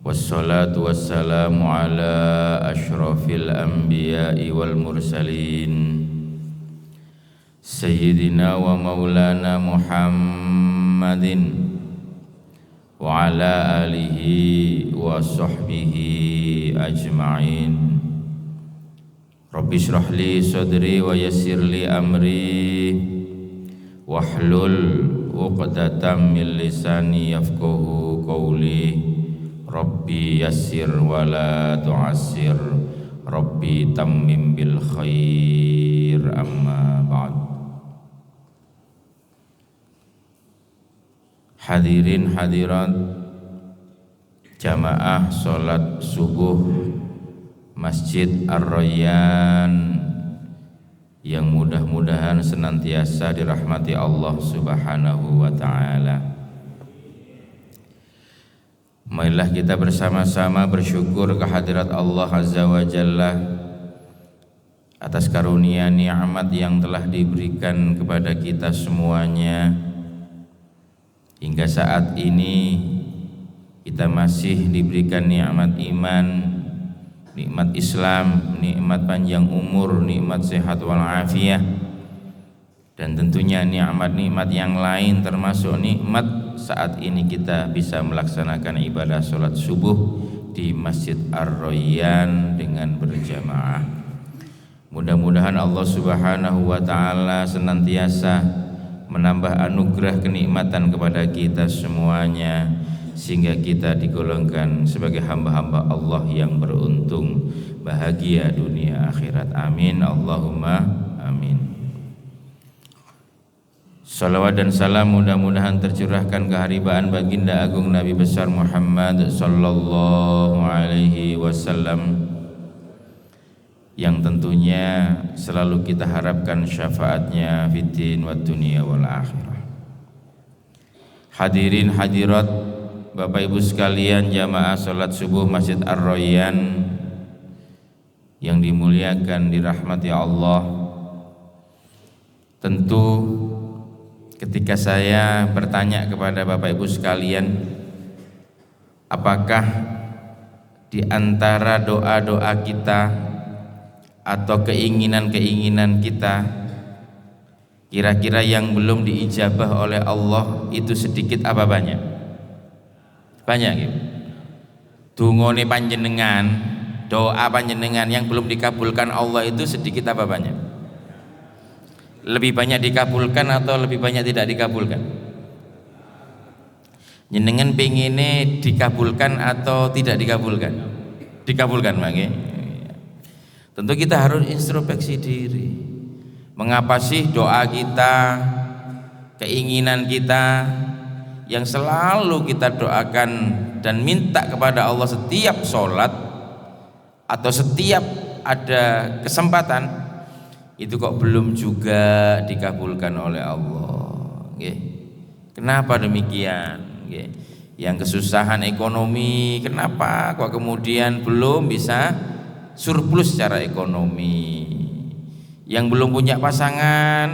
Wassalatu wassalamu ala ashrafil anbiya'i wal mursalin Sayyidina wa maulana Muhammadin wa ala alihi wa sahbihi ajma'in. Rabbi shrah li sadri wa yassir li amri wahlul 'uqdatam min lisani yafqahu qawli. Rabbi yassir wa la tu'assir, Rabbi tammim bil khair, amma ba'd. Hadirin hadirat jamaah salat subuh Masjid Ar-Rayyan yang mudah-mudahan senantiasa dirahmati Allah Subhanahu wa ta'ala. Marilah kita bersama-sama bersyukur kehadirat Allah Azza wa Jalla atas karunia nikmat yang telah diberikan kepada kita semuanya. Hingga saat ini kita masih diberikan nikmat iman, nikmat Islam, nikmat panjang umur, nikmat sehat walafiat, dan tentunya nikmat-nikmat yang lain termasuk nikmat saat ini kita bisa melaksanakan ibadah sholat subuh di Masjid Ar-Rayyan dengan berjamaah. Mudah-mudahan Allah Subhanahu wa ta'ala senantiasa menambah anugerah kenikmatan kepada kita semuanya, sehingga kita digolongkan sebagai hamba-hamba Allah yang beruntung, bahagia dunia akhirat. Amin, Allahumma amin. Salawat dan salam mudah-mudahan tercurahkan keharibaan baginda agung Nabi besar Muhammad sallallahu alaihi wasallam, yang tentunya selalu kita harapkan syafaatnya fiddin wad dunya wal akhirah. Hadirin hadirat Bapak Ibu sekalian, jamaah salat subuh Masjid Ar-Rayyan yang dimuliakan, dirahmati Allah. Tentu ketika saya bertanya kepada Bapak Ibu sekalian, apakah di antara doa-doa kita atau keinginan-keinginan kita kira-kira yang belum diijabah oleh Allah itu sedikit apa banyak? Banyak gitu. Dungone panjenengan, doa panjenengan yang belum dikabulkan Allah itu sedikit apa banyak? Lebih banyak dikabulkan atau lebih banyak tidak dikabulkan? Jenengan pengine dikabulkan atau tidak dikabulkan? Dikabulkan, mangke. Tentu kita harus introspeksi diri. Mengapa sih doa kita, keinginan kita yang selalu kita doakan dan minta kepada Allah setiap sholat atau setiap ada kesempatan itu kok belum juga dikabulkan oleh Allah? Kenapa demikian? Yang kesusahan ekonomi, kenapa kok kemudian belum bisa surplus secara ekonomi? Yang belum punya pasangan,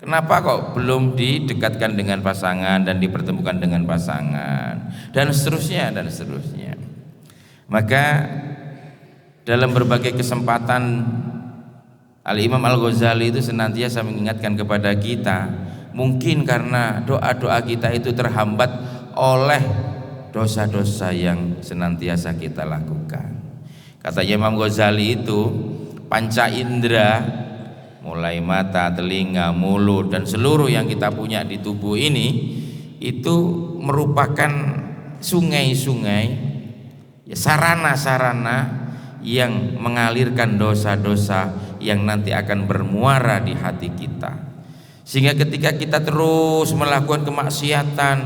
kenapa kok belum didekatkan dengan pasangan dan dipertemukan dengan pasangan? Dan seterusnya dan seterusnya. Maka dalam berbagai kesempatan Al-Imam Al-Ghazali itu senantiasa mengingatkan kepada kita, mungkin karena doa-doa kita itu terhambat oleh dosa-dosa yang senantiasa kita lakukan. Kata Imam Ghazali itu, panca indera, mulai mata, telinga, mulut, dan seluruh yang kita punya di tubuh ini, itu merupakan sungai-sungai, sarana-sarana yang mengalirkan dosa-dosa yang nanti akan bermuara di hati kita. Sehingga ketika kita terus melakukan kemaksiatan,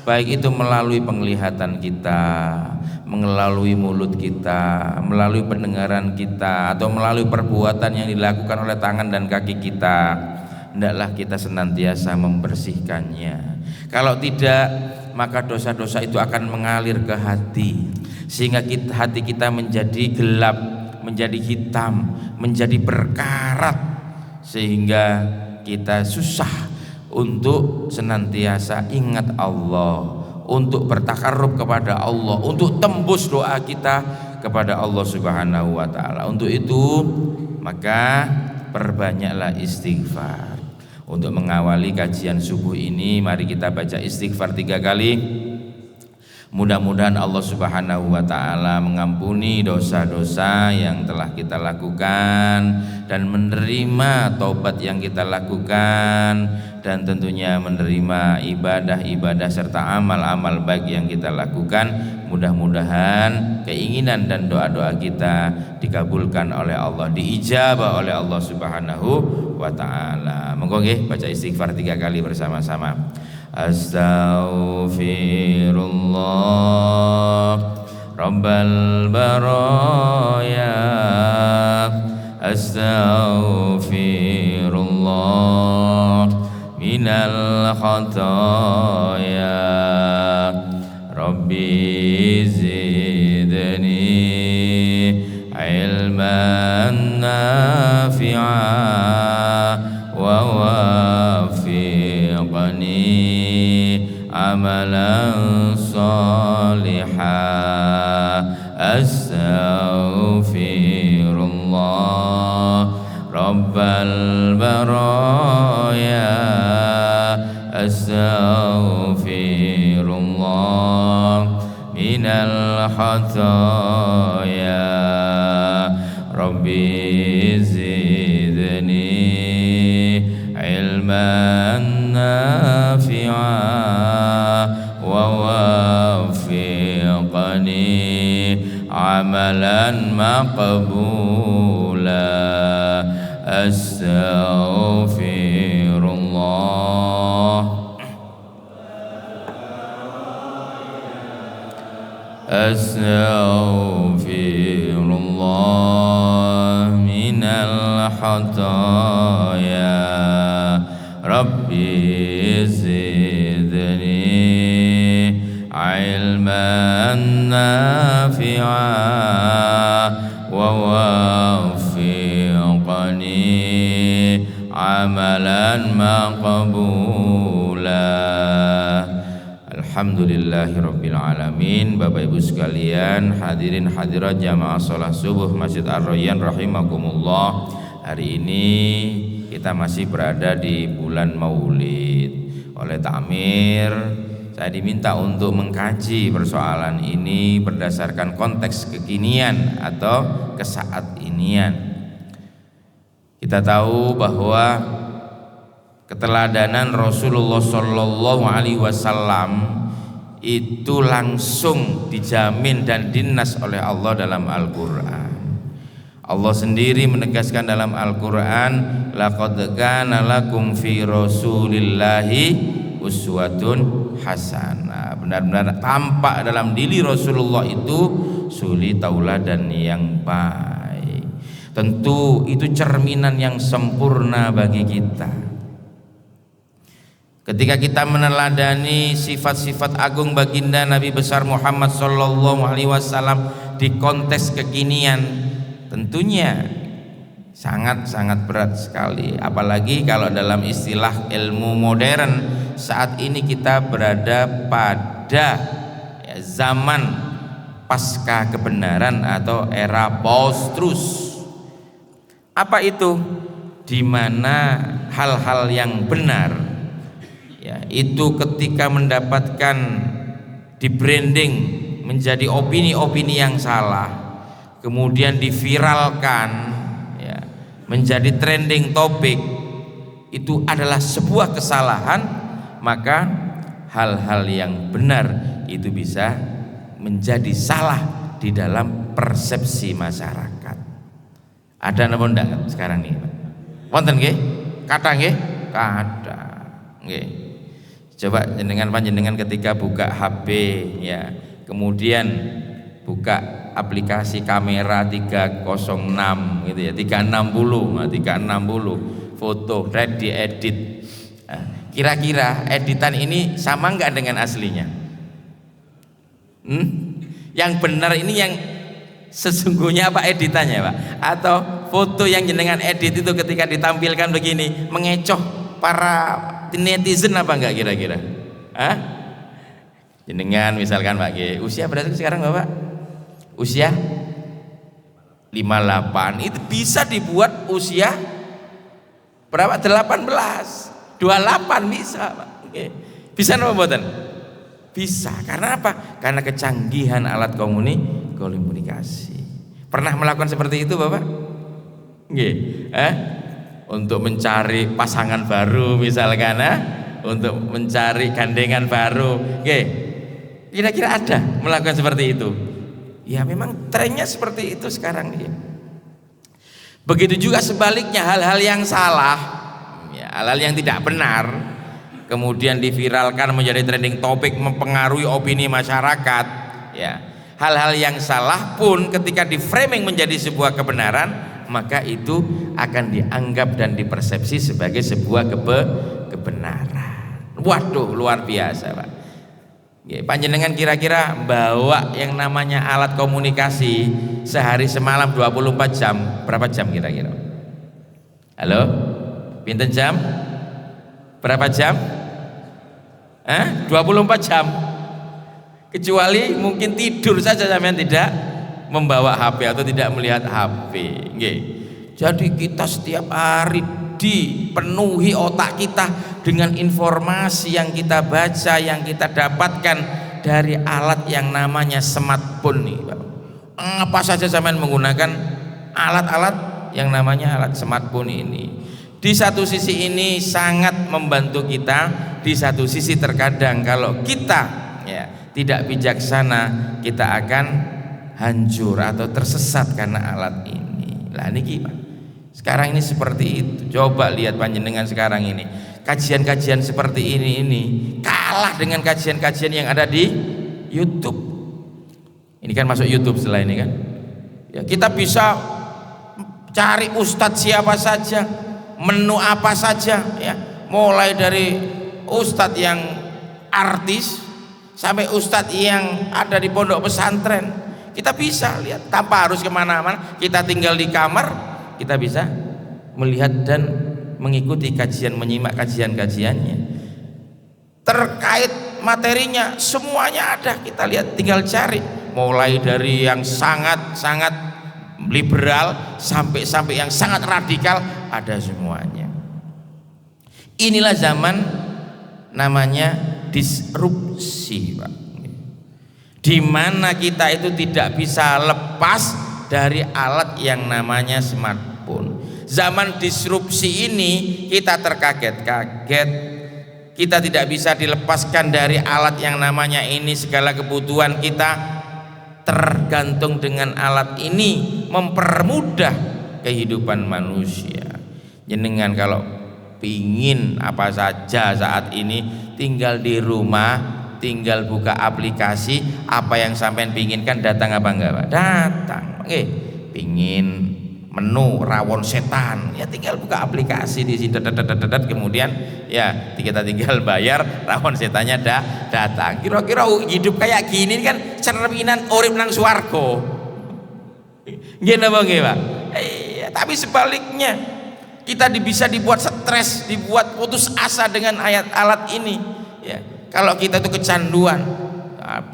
baik itu melalui penglihatan kita, melalui mulut kita, melalui pendengaran kita, atau melalui perbuatan yang dilakukan oleh tangan dan kaki kita, hendaklah kita senantiasa membersihkannya. Kalau tidak, maka dosa-dosa itu akan mengalir ke hati, sehingga hati kita menjadi gelap, menjadi hitam, menjadi berkarat, sehingga kita susah untuk senantiasa ingat Allah, untuk bertakarrub kepada Allah, untuk tembus doa kita kepada Allah Subhanahu wa taala. Untuk itu maka perbanyaklah istighfar. Untuk mengawali kajian subuh ini, mari kita baca istighfar 3 kali. Mudah-mudahan Allah Subhanahu wa taala mengampuni dosa-dosa yang telah kita lakukan dan menerima taubat yang kita lakukan, dan tentunya menerima ibadah-ibadah serta amal-amal baik yang kita lakukan. Mudah-mudahan keinginan dan doa-doa kita dikabulkan oleh Allah, diijabah oleh Allah Subhanahu wa taala. Monggo nggih baca istighfar 3 kali bersama-sama. Astaghfirullah Rabbal baraya, astaghfirullah minal khataya, Rabbi zidni ilman nafi'a wa wafiqni amalan salihah. Astaghfirullah Rabbal baraya, astaghfirullah minal khataya, Rabbi zidni ilman nafi'a wa wafiqni amalan maqbula. Astaghfirullah astaghfirullah minal khataya, Rabbi zidni ilman nafi'a wa wafiqni amalan maqbula. Alhamdulillahirabbil alamin. Bapak Ibu sekalian, hadirin hadirat jamaah salat subuh Masjid Ar-Rayyan rahimakumullah. Hari ini kita masih berada di bulan Maulid. Oleh takmir saya diminta untuk mengkaji persoalan ini berdasarkan konteks kekinian atau kesaat inian. Kita tahu bahwa keteladanan Rasulullah Shallallahu Alaihi Wasallam itu langsung dijamin dan dinas oleh Allah dalam Al-Quran. Allah sendiri menegaskan dalam Al-Quran, laqad kana lakum fi rasulillahi uswatun hasanah. Benar-benar tampak dalam diri Rasulullah itu suri tauladan yang baik. Tentu itu cerminan yang sempurna bagi kita. Ketika kita meneladani sifat-sifat agung baginda Nabi besar Muhammad sallallahu alaihi wasallam di konteks kekinian, tentunya sangat-sangat berat sekali. Apalagi kalau dalam istilah ilmu modern saat ini kita berada pada zaman pasca kebenaran atau era post-truth. Apa itu? Di mana hal-hal yang benar itu ketika mendapatkan di branding menjadi opini-opini yang salah, kemudian diviralkan menjadi trending topik, itu adalah sebuah kesalahan. Maka hal-hal yang benar itu bisa menjadi salah di dalam persepsi masyarakat. Ada napa ndak sekarang nih? Wonten nggih? Kathah nggih? Kathah. Nggih. Coba panjenengan ketika buka HP kemudian buka aplikasi kamera 306 gitu 360 foto diedit. Kira-kira editan ini sama enggak dengan aslinya? Yang benar ini yang sesungguhnya apa editannya, Pak? Atau foto yang jenengan edit itu ketika ditampilkan begini mengecoh para netizen apa enggak kira-kira? Jenengan misalkan Pak G, usia berarti sekarang Bapak? Usia 58, itu bisa dibuat usia berapa? 18, 28 bisa Pak. Oke. Bisa napa mboten? Bisa. Karena apa? Karena kecanggihan alat komunikasi. Pernah melakukan seperti itu Bapak? Nggih. Untuk mencari pasangan baru misalkan, untuk mencari gandengan baru. Nggih. Kira-kira ada melakukan seperti itu? Ya memang trennya seperti itu sekarang nih. Begitu juga sebaliknya, hal-hal yang salah, ya, hal-hal yang tidak benar, kemudian diviralkan menjadi trending topik, mempengaruhi opini masyarakat. Ya, hal-hal yang salah pun ketika di framing menjadi sebuah kebenaran, maka itu akan dianggap dan dipersepsi sebagai sebuah kebenaran. Waduh, luar biasa Pak. Ya, panjenengan kira-kira bawa yang namanya alat komunikasi sehari semalam 24 jam, berapa jam kira-kira? Halo? Pinten jam? Berapa jam? 24 jam. Kecuali mungkin tidur saja sampean tidak membawa HP atau tidak melihat HP. Nggih. Jadi kita setiap hari dipenuhi otak kita dengan informasi yang kita baca, yang kita dapatkan dari alat yang namanya smartphone nih, Pak. Apa saja sampean menggunakan alat-alat yang namanya alat smartphone ini. Di satu sisi ini sangat membantu kita, di satu sisi terkadang kalau kita ya tidak bijaksana, kita akan hancur atau tersesat karena alat ini. Lah niki Pak. Sekarang ini seperti itu. Coba lihat panjenengan sekarang ini. Kajian-kajian seperti ini kalah dengan kajian-kajian yang ada di YouTube. Ini kan masuk YouTube setelah ini kan. Ya, kita bisa cari ustadz siapa saja, menu apa saja ya. Mulai dari ustadz yang artis sampai ustadz yang ada di pondok pesantren. Kita bisa lihat tanpa harus kemana-mana. Kita tinggal di kamar, kita bisa melihat dan mengikuti kajian, menyimak kajian-kajiannya terkait materinya, semuanya ada. Kita lihat, tinggal cari, mulai dari yang sangat-sangat liberal sampai yang sangat radikal, ada semuanya. Inilah zaman namanya disrupsi, Pak, di mana kita itu tidak bisa lepas dari alat yang namanya smartphone. Zaman disrupsi ini kita terkaget-kaget, kita tidak bisa dilepaskan dari alat yang namanya ini. Segala kebutuhan kita tergantung dengan alat ini, mempermudah kehidupan manusia. Jenengan kalau pingin apa saja saat ini, tinggal di rumah, tinggal buka aplikasi, apa yang sampean pinginkan datang apa enggak Pak? Datang. Oke, pingin menu rawon setan, ya tinggal buka aplikasi di sini, kemudian ya kita tinggal bayar, rawon setannya datang. Kira-kira hidup kayak gini kan cerminan urip nang swarga. Nggih napa nggih Pak? Tapi sebaliknya kita bisa dibuat stres, dibuat putus asa dengan alat ini. Ya, kalau kita itu kecanduan,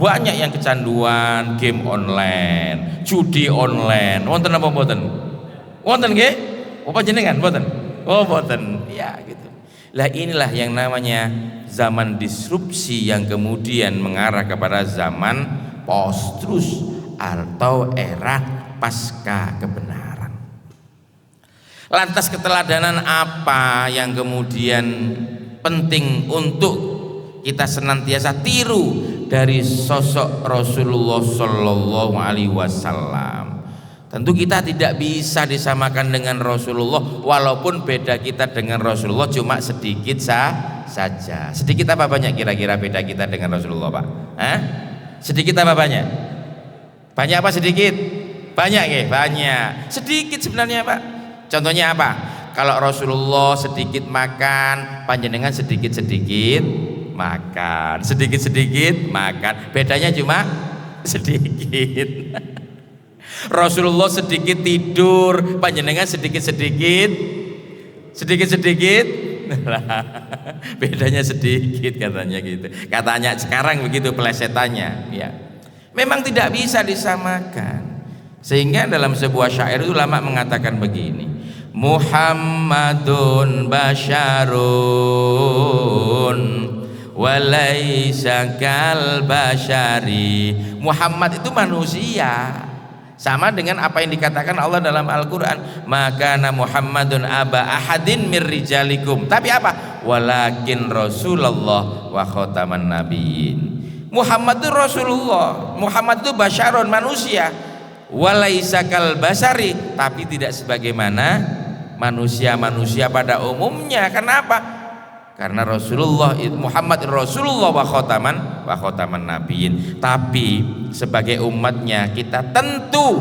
banyak yang kecanduan game online, judi online. Wonten apa mboten? Wonten nggih? Apa jenengan mboten? Oh mboten. Ya gitu. Lah inilah yang namanya zaman disrupsi yang kemudian mengarah kepada zaman post-truth atau era pasca kebenaran. Lantas keteladanan apa yang kemudian penting untuk kita senantiasa tiru dari sosok Rasulullah Shallallahu Alaihi Wasallam? Tentu kita tidak bisa disamakan dengan Rasulullah, walaupun beda kita dengan Rasulullah cuma sedikit saja. Sedikit apa banyak kira-kira beda kita dengan Rasulullah Pak? Sedikit apa banyak? Banyak apa sedikit? Banyak ya? Banyak. Sedikit sebenarnya Pak. Contohnya apa? Kalau Rasulullah sedikit makan, panjenengan sedikit-sedikit makan, sedikit-sedikit makan. Bedanya cuma sedikit. Rasulullah sedikit tidur, panjenengan sedikit-sedikit Bedanya sedikit katanya gitu. Katanya sekarang begitu pelesetannya, ya. Memang tidak bisa disamakan. Sehingga dalam sebuah syair itu ulama mengatakan begini, Muhammadun basyarun walaisa kal basyari. Muhammad itu manusia, sama dengan apa yang dikatakan Allah dalam Al-Quran, maka Muhammadun aba ahadin mir rijalikum, tapi apa? Walakin Rasulullah wa khataman nabiyyin. Muhammad itu Rasulullah, Muhammad itu basyarun, manusia, walaisa kal basari, tapi tidak sebagaimana manusia-manusia pada umumnya. Kenapa? Karena Rasulullah Muhammad Rasulullah wa khataman nabiyyin. Tapi sebagai umatnya kita tentu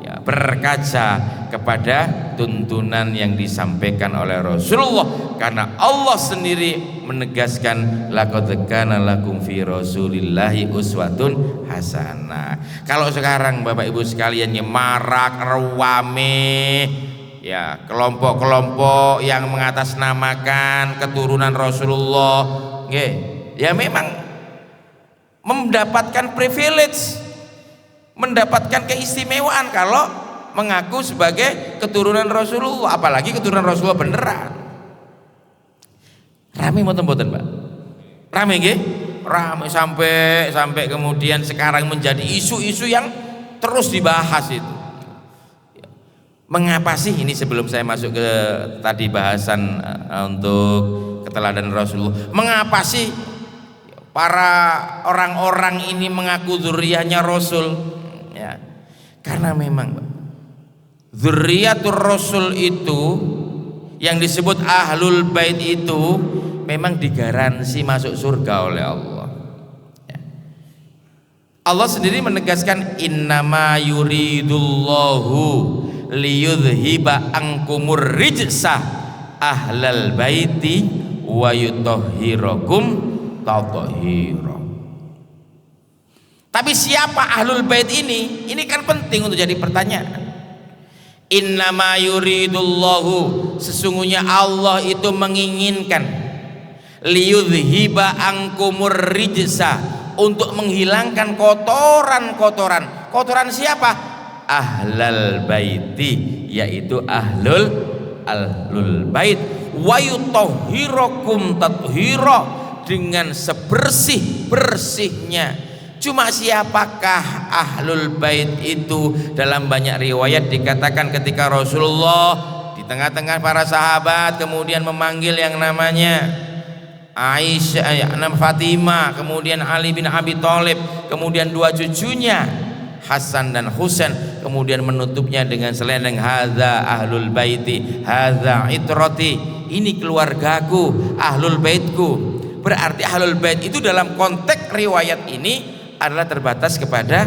ya, berkaca kepada tuntunan yang disampaikan oleh Rasulullah, karena Allah sendiri menegaskan laqad kana lakum fi rasulillahi uswatun hasanah. Kalau sekarang Bapak Ibu sekalian marak rame ya, kelompok-kelompok yang mengatasnamakan keturunan Rasulullah, ya memang mendapatkan privilege, mendapatkan keistimewaan kalau mengaku sebagai keturunan Rasulullah, apalagi keturunan Rasulullah beneran. Rame mboten Pak? Rame nggih? Rame sampai kemudian sekarang menjadi isu-isu yang terus dibahas itu. Mengapa sih ini, sebelum saya masuk ke tadi bahasan untuk keteladanan Rasulullah, mengapa sih para orang-orang ini mengaku dzurriyyahnya Rasul? Ya, karena memang dzurriyyatur Rasul itu yang disebut ahlul bait itu memang digaransi masuk surga oleh Allah. Ya. Allah sendiri menegaskan innama yuridullahu liyudhiba angkumur rijsa ahlal baiti wa yutahhirakum tathira. Tapi siapa ahlul bait ini? Ini kan penting untuk jadi pertanyaan. Innama yuridullahu, sesungguhnya Allah itu menginginkan, liyudhiba angkumur rijsa, untuk menghilangkan kotoran-kotoran. Kotoran siapa? Ahlal baiti, yaitu ahlul bait, wa yutahhirakum tathira, dengan sebersih-bersihnya. Cuma siapakah ahlul bait itu? Dalam banyak riwayat dikatakan ketika Rasulullah di tengah-tengah para sahabat kemudian memanggil yang namanya Aisyah, Fatimah, kemudian Ali bin Abi Thalib, kemudian dua cucunya Hasan dan Husain, kemudian menutupnya dengan selendang, hadza ahlul baiti hadza itrati, ini keluargaku, ahlul baitku. Berarti ahlul bait itu dalam konteks riwayat ini adalah terbatas kepada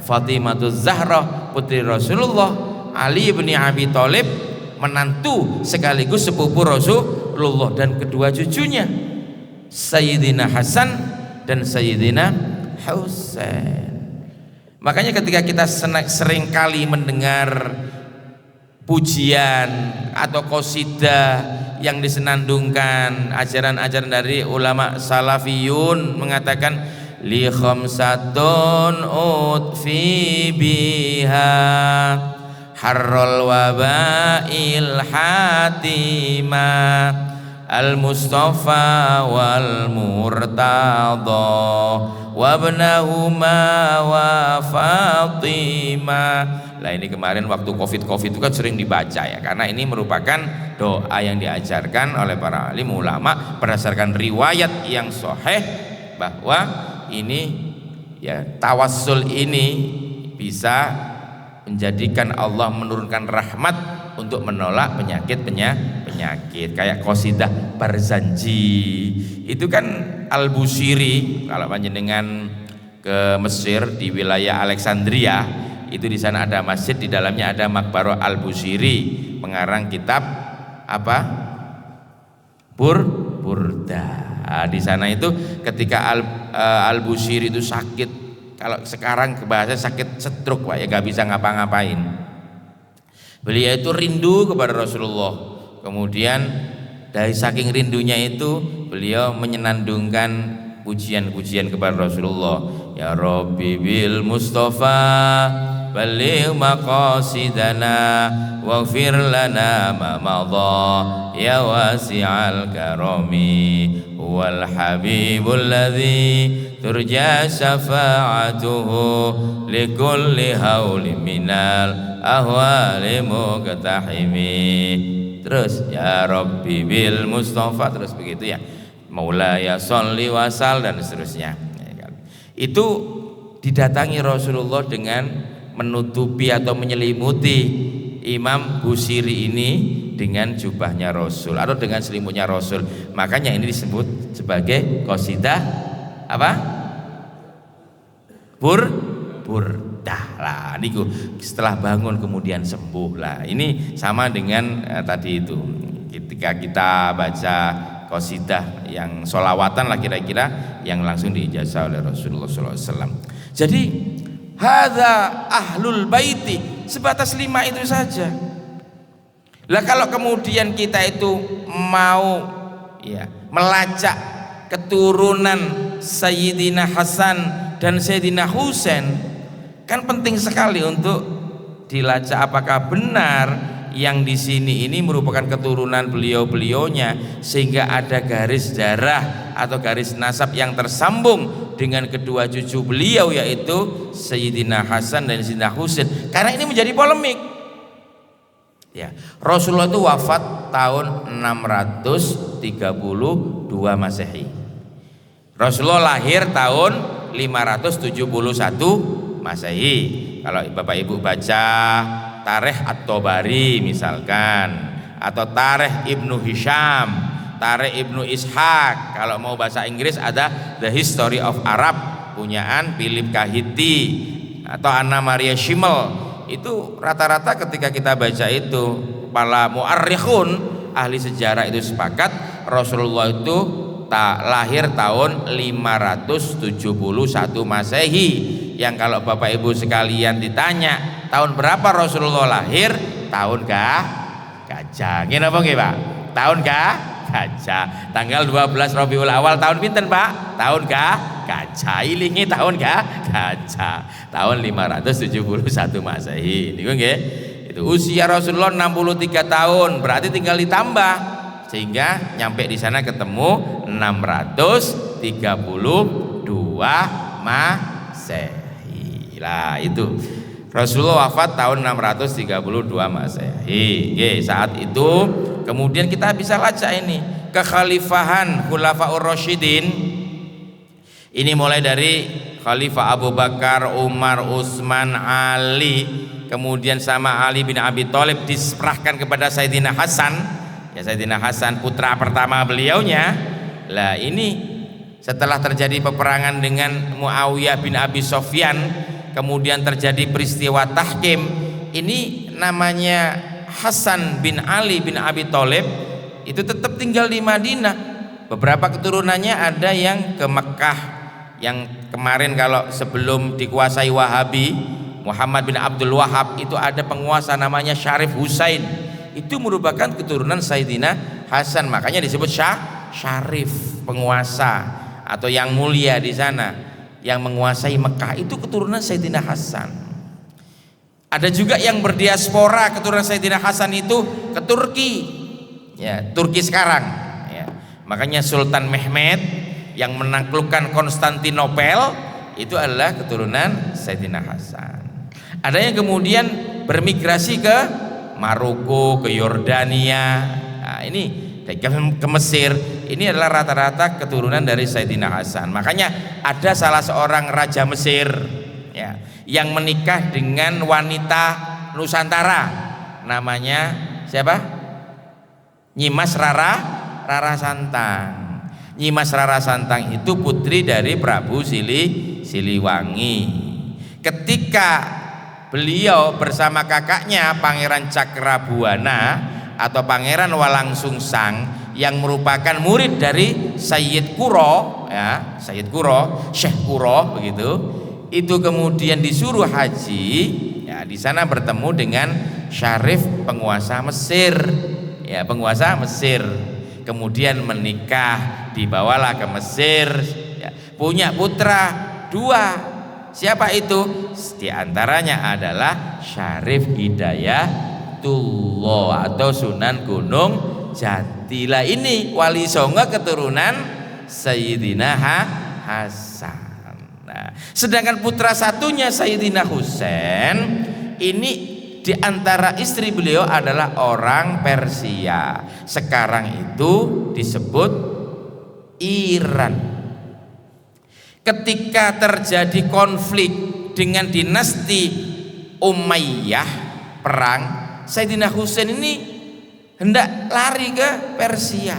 Fatimahuz Zahra, putri Rasulullah, Ali bin Abi Thalib, menantu sekaligus sepupu Rasulullah, dan kedua cucunya Sayyidina Hasan dan Sayyidina Husain. Makanya ketika kita sering kali mendengar pujian atau qasidah yang disenandungkan ajaran-ajaran dari ulama salafiyun mengatakan li khamsatun utfi biha harrul wabail hatima al mustafa wal murtada wabnahuma wa Fatimah. Lah ini kemarin waktu covid itu kan sering dibaca ya, karena ini merupakan doa yang diajarkan oleh para alim ulama berdasarkan riwayat yang sahih, bahwa ini ya tawassul ini bisa menjadikan Allah menurunkan rahmat untuk menolak penyakit kayak qasidah Barzanji itu kan Al-Busiri. Kalau panjenengan ke Mesir di wilayah Alexandria, itu di sana ada masjid, di dalamnya ada Maqbarah Al-Busiri, pengarang kitab apa? Burda. Nah, di sana itu ketika Al-Busiri itu sakit, kalau sekarang bahasa sakit stroke Pak, ya nggak bisa ngapa-ngapain. Beliau itu rindu kepada Rasulullah, kemudian Dari saking rindunya itu beliau menyenandungkan pujian-pujian kepada Rasulullah. Ya Rabbi bil Mustafa balligh maqasidana waghfir lana ma madha ya wasi'al karami wal habibul ladzi turja syafa'atuhu likulli hauli minal ahwali muqtahimi. Terus ya Rabbi bil Mustafa, terus begitu ya, Maulaya sholli wasal dan seterusnya. Itu didatangi Rasulullah dengan menutupi atau menyelimuti Imam Busiri ini dengan jubahnya Rasul atau dengan selimutnya Rasul. Makanya ini disebut sebagai qasidah apa? Burdah lah. Niku setelah bangun kemudian sembuh lah. Ini sama dengan tadi itu. Ketika kita baca qasidah yang sholawatan lah kira-kira yang langsung diijazah oleh Rasulullah SAW. Jadi hadza ahlul baiti, sebatas 5 itu saja. Lah kalau kemudian kita itu mau ya melacak keturunan Sayyidina Hasan dan Sayyidina Husain, kan penting sekali untuk dilacak apakah benar yang di sini ini merupakan keturunan beliau-beliaunya, sehingga ada garis darah atau garis nasab yang tersambung dengan kedua cucu beliau, yaitu Sayyidina Hasan dan Sayyidina Husain. Karena ini menjadi polemik. Ya, Rasulullah itu wafat tahun 632 Masehi. Rasulullah lahir tahun 571 Masehi. Kalau Bapak Ibu baca Tarikh At-Tabari misalkan, atau Tarikh Ibnu Hisham, Tarikh Ibnu Ishaq, kalau mau bahasa Inggris ada The History of Arab punyaan Philip Kahiti atau Anna Maria Schimmel. Itu rata-rata ketika kita baca itu, para mu'arrikhun, ahli sejarah itu sepakat Rasulullah itu lahir tahun 571 Masehi. Yang kalau Bapak Ibu sekalian ditanya tahun berapa Rasulullah lahir, tahun gajah. Ngene apa nggih, Pak? Tahun gajah. Tanggal 12 Rabiul Awal tahun pinten, Pak? Tahun gajah. Ilingi tahun gajah. Tahun 571 Masehi. Niku nggih. Itu usia Rasulullah 63 tahun, berarti tinggal ditambah sehingga nyampe di sana ketemu 632 Masehi. Lah itu Rasulullah wafat tahun 632 Masehi. Saat itu kemudian kita bisa lacak ini kekhalifahan Khulafaur Rasyidin. Ini mulai dari Khalifah Abu Bakar, Umar, Utsman, Ali, kemudian sama Ali bin Abi Thalib diserahkan kepada Sayyidina Hasan. Ya, Sayyidina Hasan putra pertama beliaunya. Lah ini setelah terjadi peperangan dengan Muawiyah bin Abi Sufyan, kemudian terjadi peristiwa tahkim. Ini namanya Hasan bin Ali bin Abi Thalib itu tetap tinggal di Madinah. Beberapa keturunannya ada yang ke Mekah, yang kemarin kalau sebelum dikuasai Wahabi, Muhammad bin Abdul Wahab, itu ada penguasa namanya Syarif Husain. Itu merupakan keturunan Sayyidina Hasan, makanya disebut Syarif, penguasa atau yang mulia di sana, yang menguasai Mekah itu keturunan Sayyidina Hasan. Ada juga yang berdiaspora keturunan Sayyidina Hasan itu ke Turki, ya, Turki sekarang, ya. Makanya Sultan Mehmed yang menaklukkan Konstantinopel itu adalah keturunan Sayyidina Hasan. Ada yang kemudian bermigrasi ke Maroko, ke Yordania, nah, ini ke Mesir. Ini adalah rata-rata keturunan dari Sayyidina Hasan. Makanya ada salah seorang raja Mesir, ya, yang menikah dengan wanita Nusantara, namanya siapa? Nyimas Rara Santang. Nyimas Rara Santang itu putri dari Prabu Siliwangi. Ketika beliau bersama kakaknya Pangeran Cakrabuana atau Pangeran Walang Sungsang yang merupakan murid dari Sayyid Kuro, ya, Sayyid Kuro, Syekh Kuro begitu, itu kemudian disuruh haji, ya, di sana bertemu dengan Syarif penguasa Mesir, ya, penguasa Mesir. kemudian menikah, dibawalah ke Mesir, ya, punya putra 2. Siapa itu? Di antaranya adalah Syarif Hidayatullah atau Sunan Gunung Jati. Lah ini Wali Songo keturunan Sayyidina Hasan. Nah, sedangkan putra satunya Sayyidina Husain ini di antara istri beliau adalah orang Persia. Sekarang itu disebut Iran. Ketika terjadi konflik dengan dinasti Umayyah, perang, Sayyidina Husain ini hendak lari ke Persia.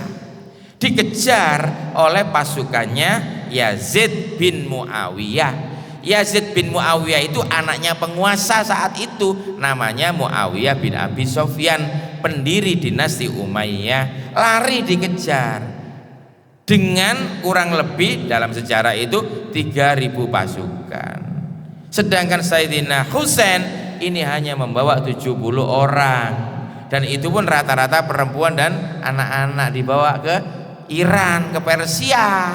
Dikejar oleh pasukannya Yazid bin Muawiyah. Yazid bin Muawiyah itu anaknya penguasa saat itu, namanya Muawiyah bin Abi Sofyan, pendiri dinasti Umayyah. Lari dikejar dengan kurang lebih dalam sejarah itu 3.000 pasukan. Sedangkan Sayyidina Husain ini hanya membawa 70 orang, dan itu pun rata-rata perempuan dan anak-anak, dibawa ke Iran, ke Persia.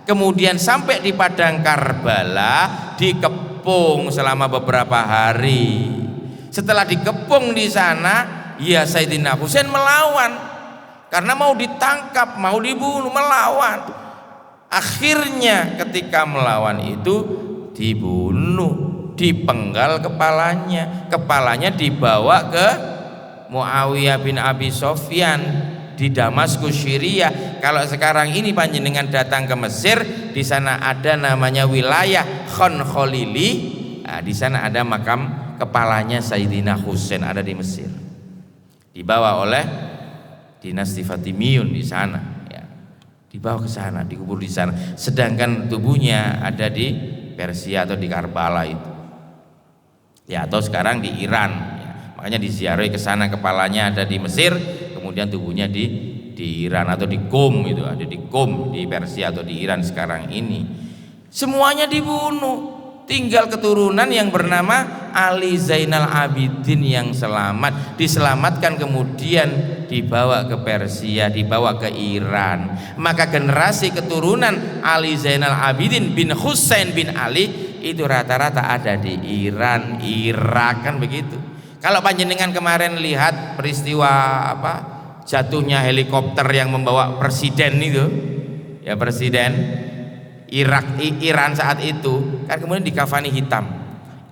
Kemudian sampai di padang Karbala, dikepung selama beberapa hari. Setelah dikepung di sana, ya Sayyidina Husain melawan karena mau ditangkap, mau dibunuh, melawan. Akhirnya ketika melawan itu dibunuh, dipenggal kepalanya dibawa ke Muawiyah bin Abi Sofyan di Damaskus, Syria. Kalau sekarang ini panjenengan datang ke Mesir, di sana ada namanya wilayah Khan Khalili. Nah, di sana ada makam kepalanya Sayyidina Husain, ada di Mesir. Dibawa oleh dinasti Fatimiyun di sana, ya. Dibawa ke sana, dikubur di sana. Sedangkan tubuhnya ada di Persia atau di Karbala itu. Ya, atau sekarang di Iran. Ya. Makanya diziarahi ke sana, kepalanya ada di Mesir, kemudian tubuhnya di Iran atau di Qom, itu ada di Qom di Persia atau di Iran sekarang ini. Semuanya dibunuh, tinggal keturunan yang bernama Ali Zainal Abidin yang selamat, diselamatkan kemudian dibawa ke Persia, dibawa ke Iran. Maka generasi keturunan Ali Zainal Abidin bin Husain bin Ali itu rata-rata ada di Iran, Irak, kan begitu. Kalau panjenengan kemarin lihat peristiwa jatuhnya helikopter yang membawa presiden itu, ya presiden Iran saat itu, kan kemudian dikafani hitam.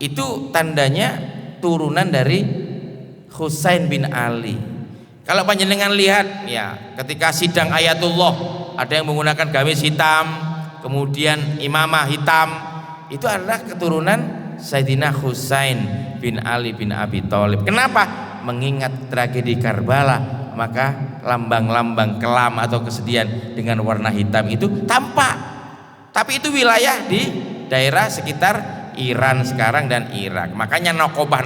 Itu tandanya turunan dari Husain bin Ali. Kalau panjenengan lihat, ya ketika sidang Ayatullah ada yang menggunakan gamis hitam, kemudian imamah hitam, itu adalah keturunan Sayyidina Husain bin Ali bin Abi Thalib. Kenapa? Mengingat tragedi Karbala, maka lambang-lambang kelam atau kesedihan dengan warna hitam itu tampak. Tapi itu wilayah di daerah sekitar Iran sekarang dan Irak. Makanya nakobah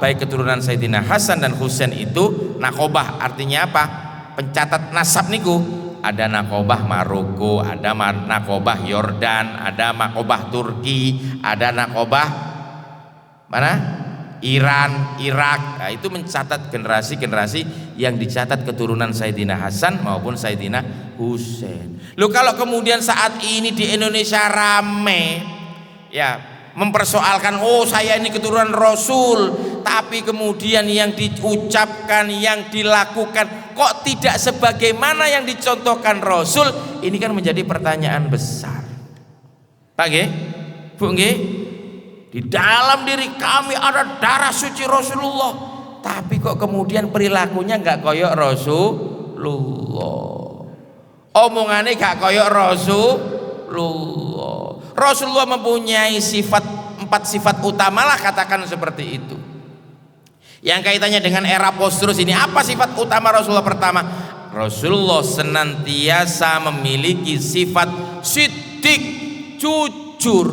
baik keturunan Sayyidina Hasan dan Husain itu nakobah, artinya apa? Pencatat nasab niku. Ada nakobah Maroko, ada nakobah Yordan, ada nakobah Turki, ada nakobah mana? Iran, Irak. Nah, itu mencatat generasi-generasi yang dicatat keturunan Sayyidina Hasan maupun Sayyidina Husain. Loh, kalau kemudian saat ini di Indonesia rame, ya mempersoalkan, oh saya ini keturunan Rasul, tapi kemudian yang diucapkan, yang dilakukan kok tidak sebagaimana yang dicontohkan Rasul, ini kan menjadi pertanyaan besar. Pak nggih? Bu nggih? Di dalam diri kami ada darah suci Rasulullah, tapi kok kemudian perilakunya nggak koyok Rasulullah, omongannya nggak koyok Rasulullah. Rasulullah mempunyai 4 sifat utama lah, katakan seperti itu. Yang kaitannya dengan era post-truth ini, apa sifat utama Rasulullah? Pertama, Rasulullah senantiasa memiliki sifat sidik, jujur,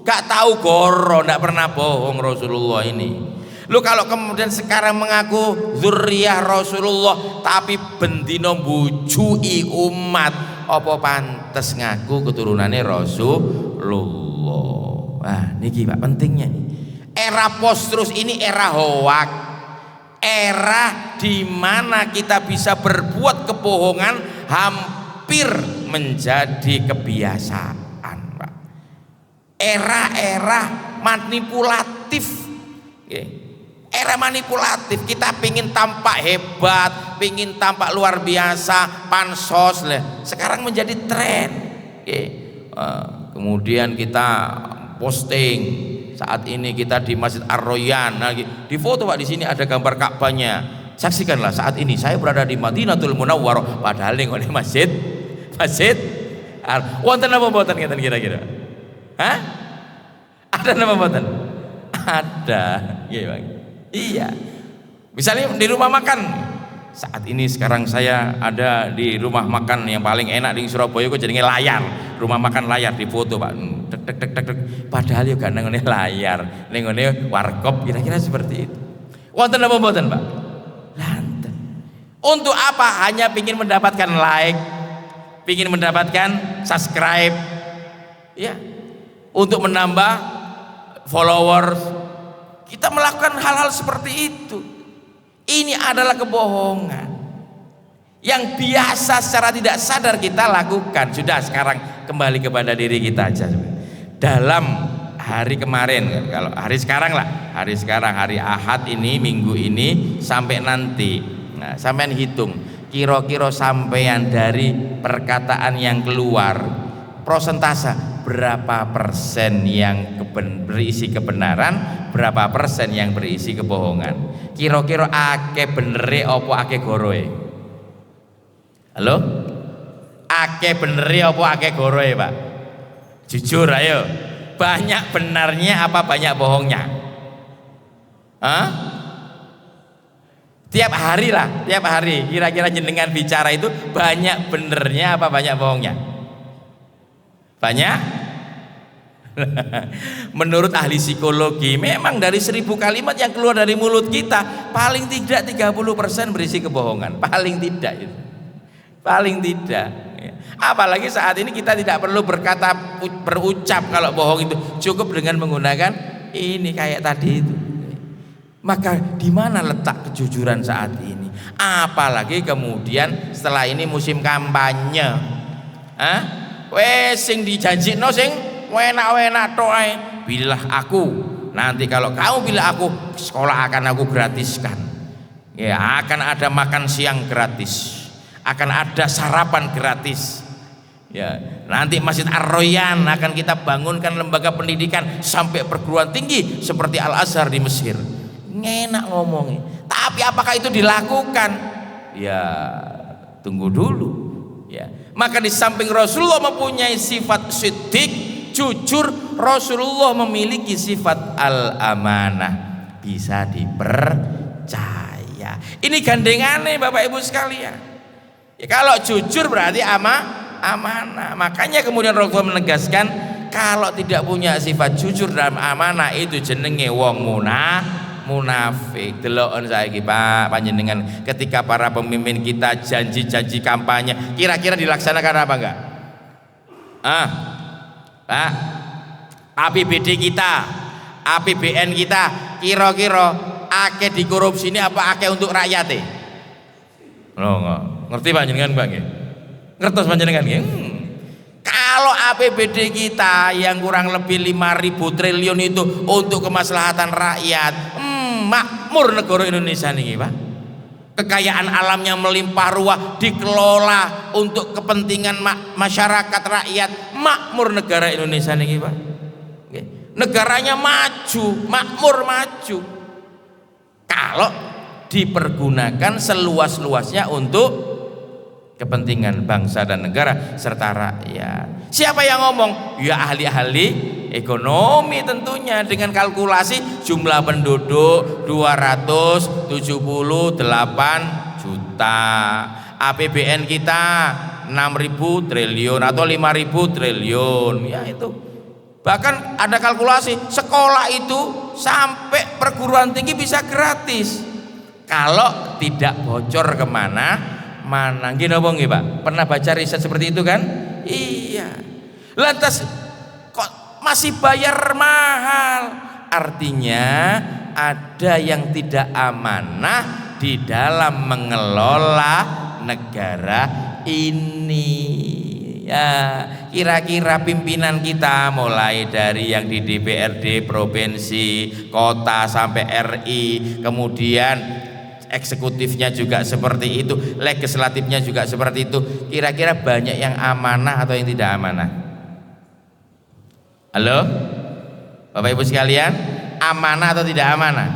gak tahu goro, gak pernah bohong Rasulullah ini. Lu kalau kemudian sekarang mengaku zuriyah Rasulullah tapi bendino bujui umat, apa pantes ngaku keturunannya Rasulullah? Wah, niki Pak pentingnya nih. Era post-truth ini era hoak, era di mana kita bisa berbuat kebohongan hampir menjadi kebiasaan, Pak. Era manipulatif, era manipulatif. Kita pingin tampak hebat, pingin tampak luar biasa, pansos lah. Sekarang menjadi tren. Kemudian kita posting. Saat ini kita di Masjid Ar-Royan, di foto Pak, di sini ada gambar Ka'bahnya. Saksikanlah saat ini saya berada di Madinatul Munawwarah, padahal ning ngene masjid. Wonten apa mboten ngeten kira-kira? Hah? Ada apa mboten? Ada. Iya. Misalnya di rumah makan. Saat ini sekarang saya ada di rumah makan yang paling enak di Surabaya, kok jenenge layar. Rumah makan layar, di foto Pak. Tek. Padahal yo gak nang ngene layar, ning ngene warkop, kira-kira seperti itu. Wonten apa mboten, Pak? Lanten. Untuk apa? Hanya ingin mendapatkan like, ingin mendapatkan subscribe. Ya. Untuk menambah followers. Kita melakukan hal-hal seperti itu. Ini adalah kebohongan yang biasa secara tidak sadar kita lakukan. Sudah, sekarang kembali kepada diri kita aja. Dalam hari kemarin, kalau hari sekarang lah, hari Ahad ini, minggu ini sampai nanti, nah, sampean hitung kira-kira sampean dari perkataan yang keluar, prosentase berapa persen yang berisi kebenaran, berapa persen yang berisi kebohongan. Kira-kira ake benere apa ake goroe? Halo? Ake benere apa ake goroe, Pak? Jujur ayo. Banyak benarnya apa banyak bohongnya? Hah? Tiap hari lah, tiap hari. Kira-kira jenengan bicara itu banyak benernya apa banyak bohongnya? Banyak? Menurut ahli psikologi, memang dari 1000 kalimat yang keluar dari mulut kita, paling tidak 30% berisi kebohongan. Paling tidak itu. Paling tidak. Apalagi saat ini kita tidak perlu berucap kalau bohong itu, cukup dengan menggunakan ini kayak tadi itu. Maka di mana letak kejujuran saat ini? Apalagi kemudian setelah ini musim kampanye. Wes sing dijanjikno sing enak-enak tok ae. Bilah aku, nanti kalau kamu bilang aku, sekolah akan aku gratiskan. Ya, akan ada makan siang gratis. Akan ada sarapan gratis. Ya, nanti Masjid Ar-Royan akan kita bangunkan lembaga pendidikan sampai perguruan tinggi seperti Al-Azhar di Mesir. Ngenak ngomongnya. Tapi apakah itu dilakukan? Ya, tunggu dulu. Ya. Maka di samping Rasulullah mempunyai sifat siddiq, jujur, Rasulullah memiliki sifat al-amanah, bisa dipercaya. Ini gandengannya Bapak Ibu sekalian. Ya, kalau jujur berarti amanah. Makanya kemudian Rasulullah menegaskan, kalau tidak punya sifat jujur dan amanah itu jenenge wong munafik. Delokon saiki Pak panjenengan, ketika para pemimpin kita janji-janji kampanye, kira-kira dilaksanakan apa enggak? Pak, APBD kita, APBN kita, kira-kira akeh dikorupsi ini apa akeh untuk rakyat? Ngerti panjenengan Pak nggih? Ngertos panjenengan nggih? Kalau APBD kita yang kurang lebih 5.000 triliun itu untuk kemaslahatan rakyat, makmur negara Indonesia nih Pak. Kekayaan alamnya melimpah ruah, dikelola untuk kepentingan masyarakat rakyat, makmur negara Indonesia nih Pak. Negaranya maju, makmur maju. Kalau dipergunakan seluas-luasnya untuk kepentingan bangsa dan negara serta rakyat. Siapa yang ngomong? Ya ahli-ahli ekonomi tentunya, dengan kalkulasi jumlah penduduk 278 juta, APBN kita 6.000 triliun atau 5.000 triliun. Ya itu. Bahkan ada kalkulasi sekolah itu sampai perguruan tinggi bisa gratis kalau tidak bocor kemana. Gini apa nggih Pak? Pernah baca riset seperti itu kan? Iya. Lantas kok masih bayar mahal? Artinya ada yang tidak amanah di dalam mengelola negara ini. Ya, kira-kira pimpinan kita mulai dari yang di DPRD provinsi, kota sampai RI, kemudian eksekutifnya juga seperti itu, legislatifnya juga seperti itu. Kira-kira banyak yang amanah atau yang tidak amanah? Halo? Bapak Ibu sekalian, amanah atau tidak amanah?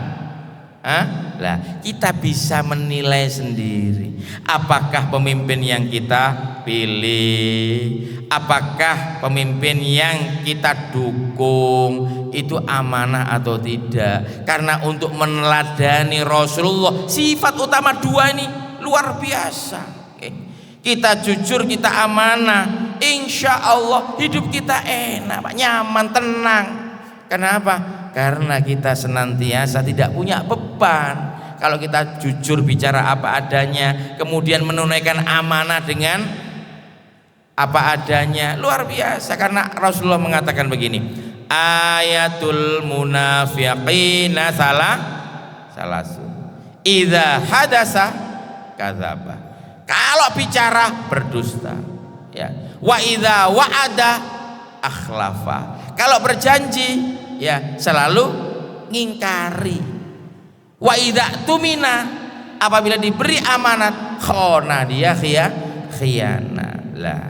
Hah? Lah, kita bisa menilai sendiri apakah pemimpin yang kita pilih, apakah pemimpin yang kita dukung itu amanah atau tidak. Karena untuk meneladani Rasulullah, sifat utama dua ini luar biasa. Kita jujur, kita amanah, insya Allah hidup kita enak, nyaman, tenang. Kenapa? Karena kita senantiasa tidak punya beban. Kalau kita jujur bicara apa adanya, kemudian menunaikan amanah dengan apa adanya, luar biasa. Karena Rasulullah mengatakan begini, ayatul munafiqina salasun idza hadasa kadzaba. Kalau bicara berdusta, ya. Wa idza wa'ada akhlafa. Kalau berjanji, ya, selalu ngingkari. Wa idza tumina, apabila diberi amanat, khona, dia khianat. Lah,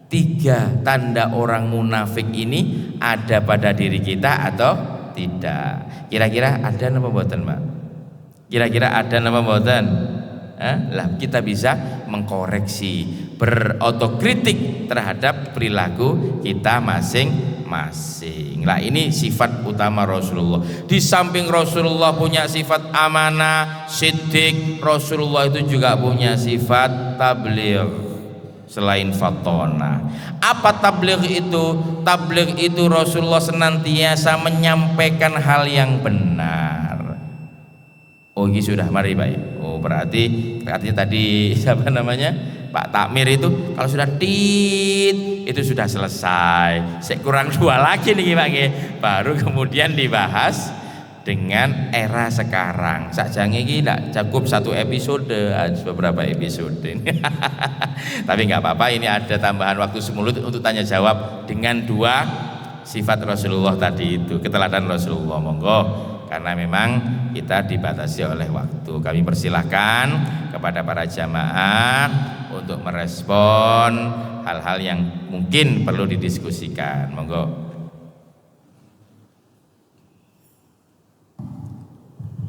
3 tanda orang munafik ini ada pada diri kita atau tidak? Kira-kira ada napa mboten, Mbak? Kira-kira ada napa mboten? Lah, kita bisa mengkoreksi, berotokritik terhadap perilaku kita masing-masing. Lah, ini sifat utama Rasulullah. Di samping Rasulullah punya sifat amanah, siddiq, Rasulullah itu juga punya sifat tabligh. Selain fatona, apa tabligh itu? Tabligh itu Rasulullah senantiasa menyampaikan hal yang benar. Oh, ini sudah, mari Pak. Oh, berarti artinya tadi siapa namanya? Pak Takmir itu kalau sudah itu sudah selesai. Saya kurang 2 lagi nih Pak, baru kemudian dibahas dengan era sekarang. Sakjane iki ndak cukup 1 episode, beberapa episode. Tapi nggak apa-apa, ini ada tambahan waktu semulut untuk tanya jawab dengan 2 sifat Rasulullah tadi itu, keteladanan Rasulullah. Monggo, karena memang kita dibatasi oleh waktu. Kami persilahkan kepada para jamaah untuk merespon hal-hal yang mungkin perlu didiskusikan. Monggo.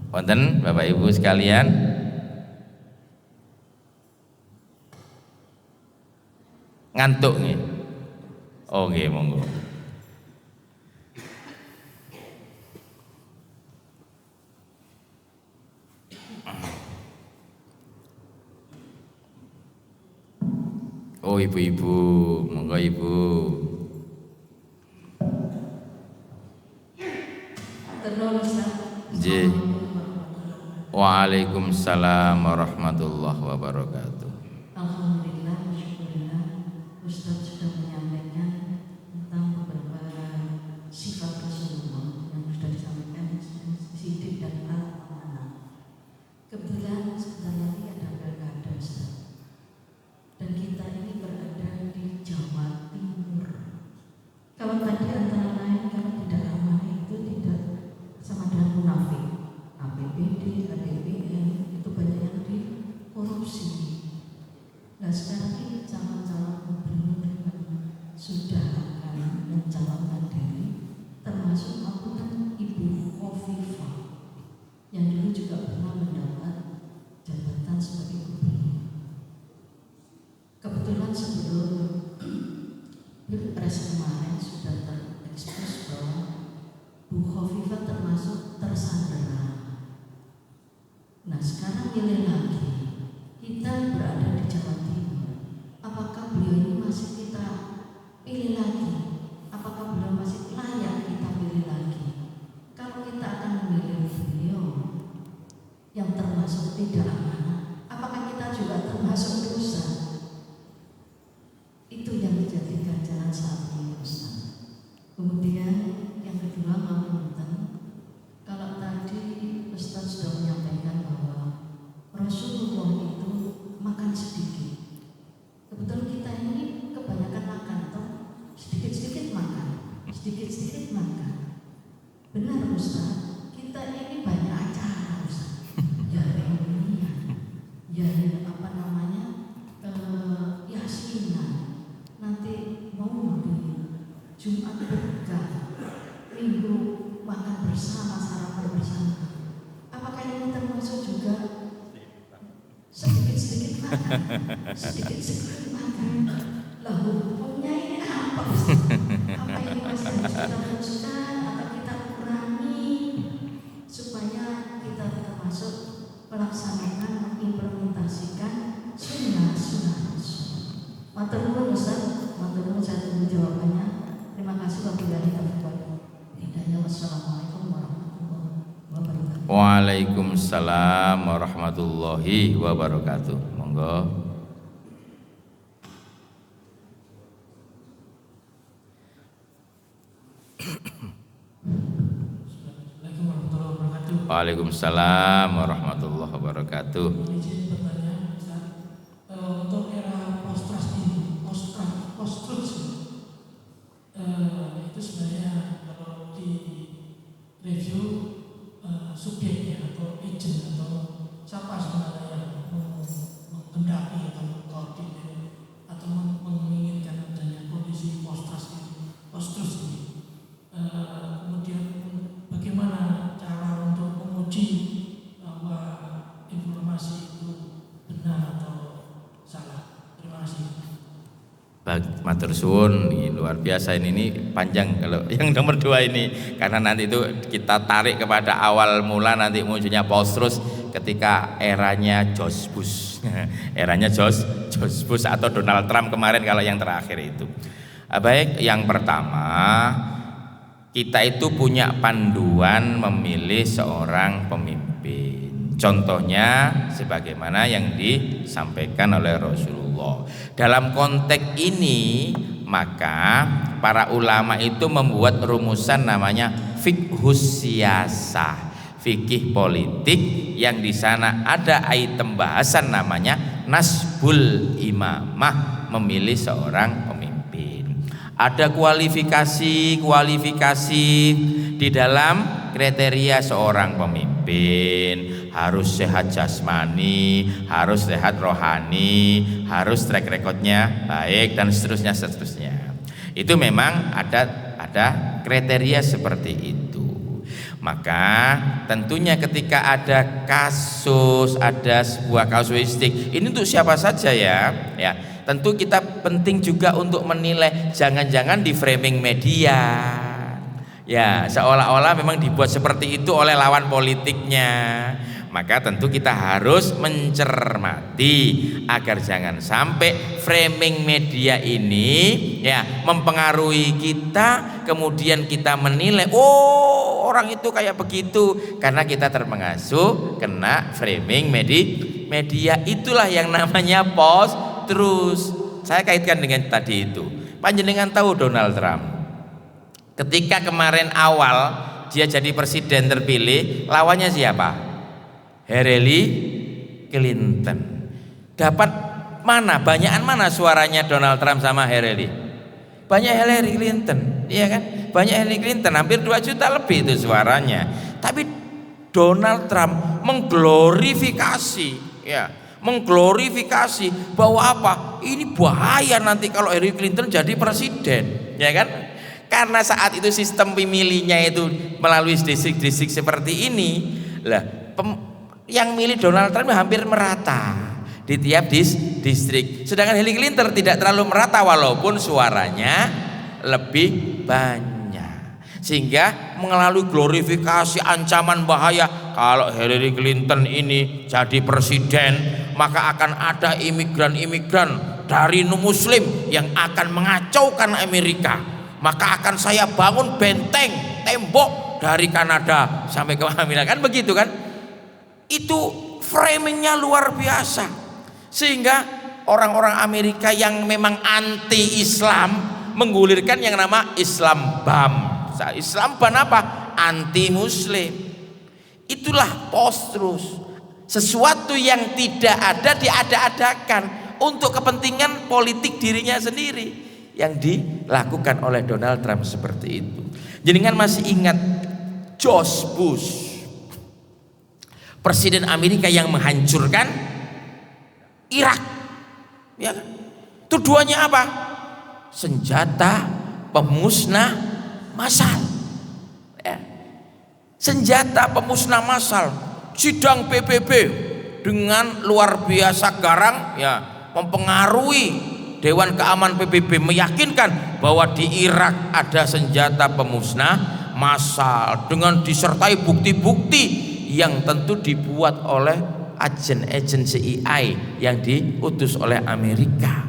Wonten Bapak Ibu sekalian? Ngantuk nih? Oh nggih, monggo. Oh ibu-ibu, monggo ibu. Nggih. Waalaikumsalam warahmatullahi wabarakatuh. Alhamdulillah, syukurillah, Ustaz sudah menyampaikan tentang beberapa sifat Rasulullah yang sudah disampaikan siddiq dan amanah. Kebetulan sebentar lagi ada pilkada, Ustaz, dan kita ini berada di Jawa Timur. Kalau tadi antara lain, kalau tidak amanah itu tidak sama dengan munafik. APBD, APBN itu banyak yang dikorupsi. Nah, sekarang ini calon-calon gubernur sudah akan mencalonkan diri, termasuk aku kan Ibu Khofifah yang dulu juga pernah mendapat jabatan sebagai gubernur. Kebetulan sebelum Pilpres kemarin sudah terekspos bahwa Bu Khofifah termasuk tersandera. Nah, sekarang pilih lagi, kita berada di Jawa Timur. Apakah beliau ini masih kita pilih lagi? sedikit makan. Lah hukumnya ini apa Ustaz? Apa ini masih harus kita teruskan atau kita kurangi supaya kita termasuk melaksanakan mengimplementasikan sunnah Rasul. Matur nuwun Ustaz, matur nuwun saya tunggu jawabannya. Terima kasih wabillahi taufiq wal hidayah. Wassalamualaikum warahmatullahi wabarakatuh. Waalaikumsalam warahmatullahi wabarakatuh. Monggo. Waalaikumsalam warahmatullahi wabarakatuh. Izin bertanya, Ustaz, untuk era post-trust ini, post-truth itu sebenarnya kalau di review subjeknya atau agent atau siapa sebenarnya yang menghendaki atau mengkoordinir atau menginginkan adanya kondisi post-trust ini, kemudian bagaimana cara untuk menguji bahwa informasi itu benar atau salah. Terima kasih. Matur suwun, ini luar biasa ini panjang kalau yang nomor 2 ini, karena nanti itu kita tarik kepada awal mula nanti munculnya post-truth ketika eranya George Bush eranya George Bush atau Donald Trump kemarin kalau yang terakhir itu. Baik, yang pertama kita itu punya panduan memilih seorang pemimpin. Contohnya sebagaimana yang disampaikan oleh Rasulullah. Dalam konteks ini maka para ulama itu membuat rumusan namanya fiqhus siyasah, fikih politik, yang di sana ada item bahasan namanya nasbul imamah, memilih seorang pemimpin. Ada kualifikasi di dalam kriteria seorang pemimpin. Harus sehat jasmani, harus sehat rohani, harus track recordnya baik, dan seterusnya. Itu memang ada kriteria seperti itu. Maka tentunya ketika ada kasus, ada sebuah kasuistik, ini untuk siapa saja ya. Tentu kita penting juga untuk menilai, jangan-jangan di framing media. Ya, seolah-olah memang dibuat seperti itu oleh lawan politiknya. Maka tentu kita harus mencermati agar jangan sampai framing media ini ya mempengaruhi kita, kemudian kita menilai oh orang itu kayak begitu karena kita terpengasuh kena framing media. Itulah yang namanya post-truth. Saya kaitkan dengan tadi itu. Panjenengan tahu Donald Trump ketika kemarin awal dia jadi presiden terpilih, lawannya siapa? Hillary Clinton. Dapat mana? Banyakan mana suaranya Donald Trump sama Hillary? Banyak Hillary Clinton, iya kan? Banyak Hillary Clinton, hampir 2 juta lebih itu suaranya. Tapi Donald Trump mengglorifikasi, ya, mengglorifikasi bahwa apa? Ini bahaya nanti kalau Hillary Clinton jadi presiden, ya kan? Karena saat itu sistem pemilihnya itu melalui distrik-distrik seperti ini, lah yang milih Donald Trump hampir merata di tiap distrik. Sedangkan Hillary Clinton tidak terlalu merata walaupun suaranya lebih banyak. Sehingga melalui glorifikasi ancaman bahaya kalau Hillary Clinton ini jadi presiden, maka akan ada imigran-imigran dari non-muslim yang akan mengacaukan Amerika. Maka akan saya bangun benteng, tembok dari Kanada sampai ke Amerika, kan begitu kan? Itu framingnya luar biasa, sehingga orang-orang Amerika yang memang anti Islam menggulirkan yang nama Islam BAM. Islam BAM apa? Anti Muslim. Itulah post-truth, sesuatu yang tidak ada diada-adakan untuk kepentingan politik dirinya sendiri, yang dilakukan oleh Donald Trump seperti itu. Jenengan masih ingat George Bush, presiden Amerika yang menghancurkan Irak, ya kan? Tujuannya apa? Senjata pemusnah massal, ya. Senjata pemusnah massal. Sidang PBB dengan luar biasa garang ya mempengaruhi Dewan Keamanan PBB, meyakinkan bahwa di Irak ada senjata pemusnah massal dengan disertai bukti-bukti yang tentu dibuat oleh agen-agen CIA yang diutus oleh Amerika.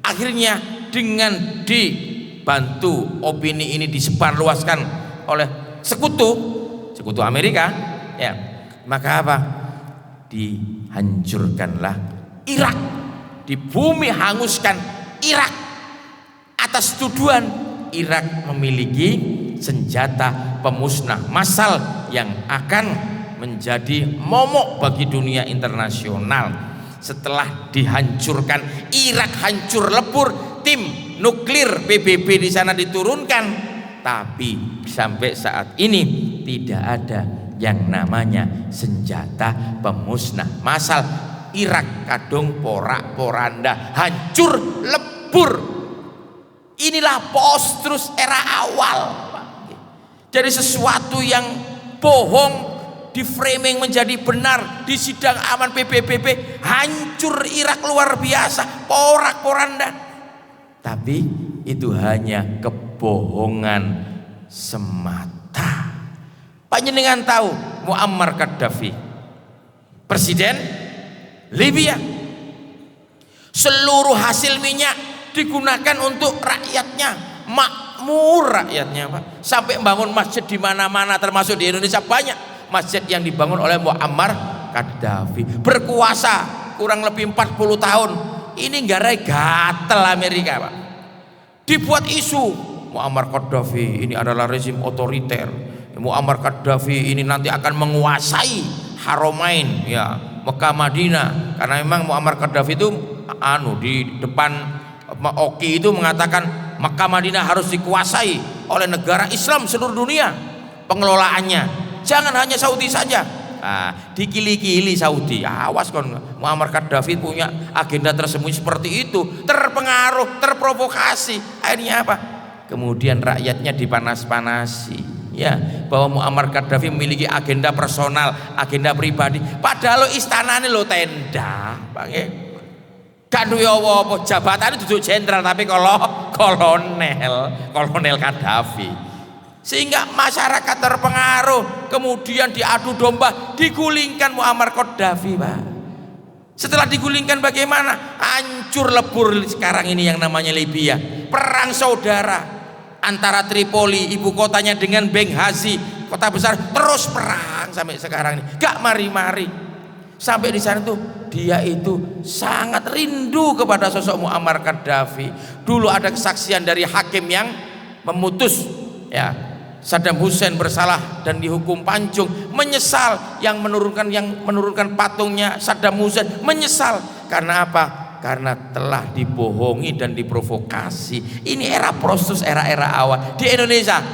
Akhirnya dengan dibantu opini ini disebarluaskan oleh sekutu Amerika ya, maka apa? Dihancurkanlah Irak, di bumi hanguskan Irak atas tuduhan Irak memiliki senjata pemusnah massal yang akan menjadi momok bagi dunia internasional. Setelah dihancurkan Irak, hancur lebur, tim nuklir PBB di sana diturunkan, tapi sampai saat ini tidak ada yang namanya senjata pemusnah massal. Irak kadung porak-poranda, hancur lebur. Inilah terus era awal. Jadi sesuatu yang bohong di framing menjadi benar di sidang aman PBB, hancur Irak luar biasa, porak-poranda. Tapi itu hanya kebohongan semata. Panjenengan tahu Muammar Gaddafi, presiden Libya, seluruh hasil minyak digunakan untuk rakyatnya, makmur rakyatnya Pak. Sampai membangun masjid di mana-mana, termasuk di Indonesia banyak masjid yang dibangun oleh Muammar Gaddafi. Berkuasa kurang lebih 40 tahun. Ini garai gatel Amerika Pak. Dibuat isu Muammar Gaddafi ini adalah rezim otoriter. Muammar Gaddafi ini nanti akan menguasai Haramain ya, Mekah Madinah, karena memang Muammar Gaddafi itu di depan Oki itu mengatakan Mekah Madinah harus dikuasai oleh negara Islam seluruh dunia pengelolaannya, jangan hanya Saudi saja. Dikili-kili Saudi, awas kon, Muammar Gaddafi punya agenda tersembunyi seperti itu, terpengaruh, terprovokasi. Akhirnya apa? Kemudian rakyatnya dipanas-panasi ya, bahwa Muammar Gaddafi memiliki agenda personal, agenda pribadi, padahal istana ini lo tenda pakai gak duwe apa-apa, jabatannya duduk jenderal tapi kalau kolonel Gaddafi, sehingga masyarakat terpengaruh, kemudian diadu domba, digulingkan Muammar Gaddafi Pak. Setelah digulingkan bagaimana? Hancur lebur sekarang ini yang namanya Libya, perang saudara antara Tripoli ibu kotanya dengan Benghazi kota besar, terus perang sampai sekarang ini, gak mari-mari. Sampai di sana tuh dia itu sangat rindu kepada sosok Muammar Gaddafi. Dulu ada kesaksian dari hakim yang memutus ya Saddam Hussein bersalah dan dihukum pancung, menyesal. Yang menurunkan patungnya Saddam Hussein menyesal. Karena apa? Karena telah dibohongi dan diprovokasi. Ini era proses, era-era awal di Indonesia.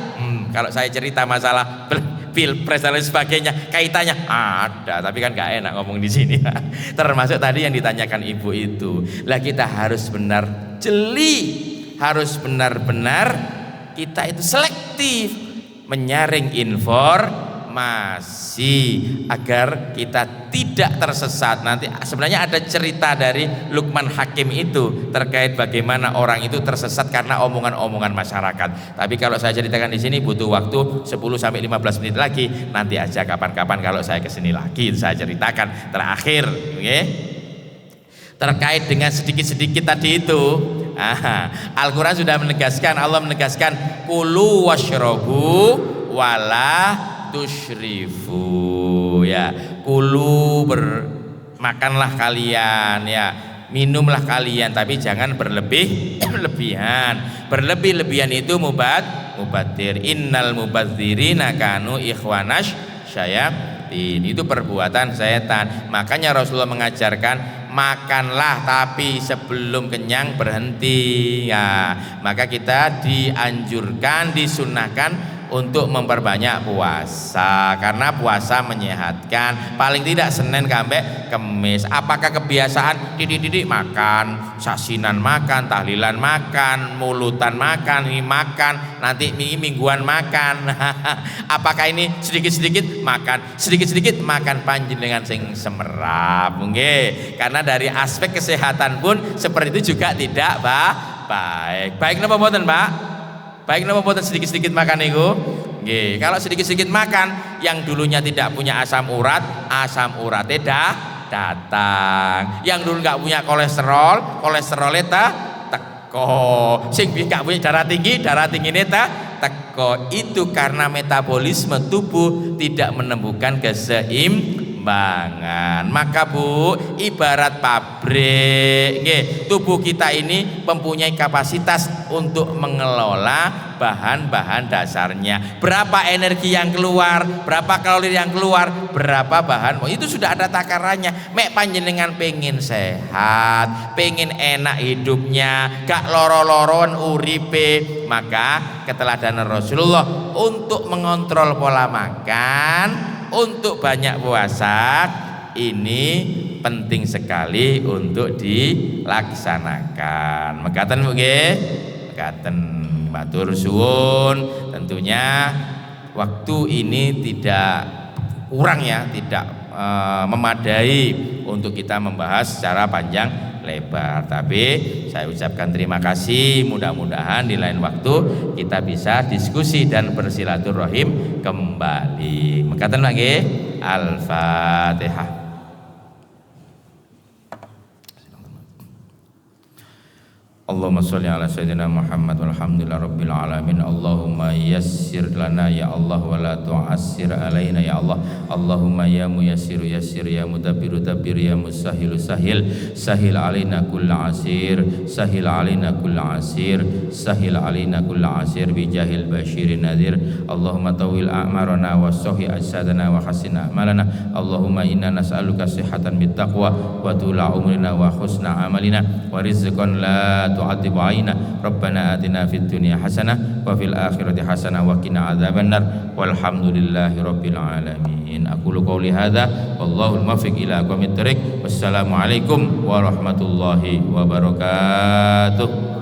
Kalau saya cerita masalah pilpres dan lain sebagainya, kaitannya ada, tapi kan gak enak ngomong di sini. Termasuk tadi yang ditanyakan ibu itu. Lah kita harus benar jeli, harus benar-benar kita itu selektif menyaring informasi agar kita tidak tersesat. Nanti sebenarnya ada cerita dari Luqman Hakim itu terkait bagaimana orang itu tersesat karena omongan-omongan masyarakat. Tapi kalau saya ceritakan di sini butuh waktu 10 sampai 15 menit lagi. Nanti aja kapan-kapan kalau saya kesini lagi saya ceritakan. Terakhir, okay? Terkait dengan sedikit-sedikit tadi itu, Al-Quran sudah menegaskan, Allah menegaskan kulu washrobu wala tusyrifu ya, kulu makanlah kalian ya, minumlah kalian, tapi jangan berlebihan. Berlebih-lebihan itu mubadir. Innal mubadzirina kanu ikhwanash syayatin, itu perbuatan setan. Makanya Rasulullah mengajarkan makanlah tapi sebelum kenyang berhenti ya. Maka kita dianjurkan, disunahkan untuk memperbanyak puasa, karena puasa menyehatkan. Paling tidak Senin sampai Kamis. Apakah kebiasaan didik makan, sasinan makan, tahlilan makan, mulutan makan, ini makan, nanti mingguan makan. Apakah ini sedikit-sedikit makan, sedikit-sedikit makan panjenengan sing semerap? Nggih, karena dari aspek kesehatan pun seperti itu juga tidak baik. Baik napa mboten, Pak? Baik napa mboten sedikit-sedikit makan niku? Nggih, kalau sedikit-sedikit makan yang dulunya tidak punya asam uratnya datang. Yang dulu nggak punya kolesterolnya teko. Sing nggak punya darah tinggi teko. Itu karena metabolisme tubuh tidak menemukan keseimbangan. Maka Bu, ibarat pabrik, nggih, tubuh kita ini mempunyai kapasitas untuk mengelola bahan-bahan dasarnya. Berapa energi yang keluar, berapa kalori yang keluar, berapa bahan, itu sudah ada takarannya. Mek panjenengan pengen sehat, pengen enak hidupnya, gak loro-loron uripe, maka keteladanan Rasulullah untuk mengontrol pola makan, untuk banyak puasa, ini penting sekali untuk dilaksanakan. Mekaten nggih? Mekaten. Matur suwun. Tentunya waktu ini tidak kurang ya, tidak memadai untuk kita membahas secara panjang lebar. Tapi saya ucapkan terima kasih. Mudah-mudahan di lain waktu kita bisa diskusi dan bersilaturahim kembali. Mekaten lagi. Al-Fatihah. Allahumma sholli ala sayyidina Muhammad walhamdulillahi rabbil alamin. Allahumma yassir lana ya Allah wa la tu'assir alaina ya Allah. Allahumma ya muyassiru yassir, ya mudabbiru dabbir, ya musahhilu sahil. Sahil alaina kulla asir, sahil alaina kulla asir, sahil alaina kulla asir bi jahil basyirin nadhir. Allahumma tawil a'marana wa sahhi ajsadana wa hasin a'malana. Allahumma inna nas'aluka sihhatan bit taqwa wa tula umrina wa husna amalina wa rizqan la tu'adzibu aina. Rabbana atina fid dunya hasanah wa fil akhirati hasanah wa qina adzabannar. Walhamdulillahi rabbil alamin. Aqulu qouli hadza wallahul muwaffiq ila aqwamit thoriq. Wassalamualaikum warahmatullahi wabarakatuh.